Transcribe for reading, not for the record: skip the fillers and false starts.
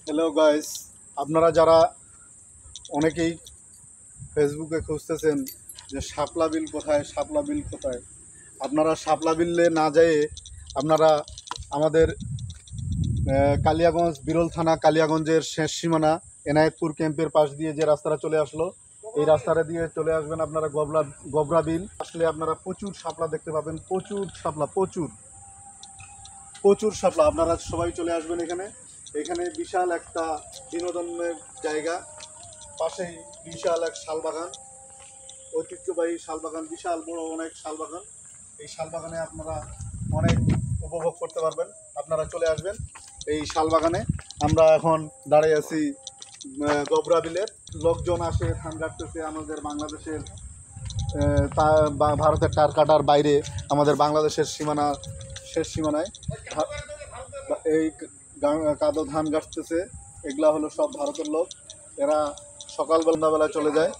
Hello guys, আপনারা যারা অনেকেই ফেসবুকে খুঁজতেছেন যে শাপলা বিল কোথায়, শাপলা বিল কোথায়, আপনারা শাপলা বিলে না যেয়ে আপনারা আমাদের কালিয়াগঞ্জ বিরল থানা, কালিয়াগঞ্জের শেষ সীমানা এনায়েতপুর ক্যাম্পের পাশ দিয়ে যে রাস্তাটা চলে আসলো, এই রাস্তাটা দিয়ে চলে আসবেন আপনারা গবরা বিল। আসলে আপনারা প্রচুর শাপলা দেখতে পাবেন, প্রচুর শাপলা, প্রচুর প্রচুর শাপলা। আপনারা সবাই চলে আসবেন এখানে। এখানে বিশাল একটা বিনোদনের জায়গা, পাশেই বিশাল এক শালবাগান, ঐতিহ্যবাহী শালবাগান, বিশাল বড় অনেক শালবাগান। এই শালবাগানে আপনারা অনেক উপভোগ করতে পারবেন। আপনারা চলে আসবেন এই শালবাগানে। আমরা এখন দাঁড়িয়ে আছি গবরা বিলের। লোকজন আসে, ধান কাটতেছে আমাদের বাংলাদেশের ভারতের টারকাটার বাইরে, আমাদের বাংলাদেশের সীমানা, শেষ সীমানায় এই কাদো ধান কাটতেছে। এগুলা হলো সব ভারতের লোক। এরা সকালবেলা চলে যায়।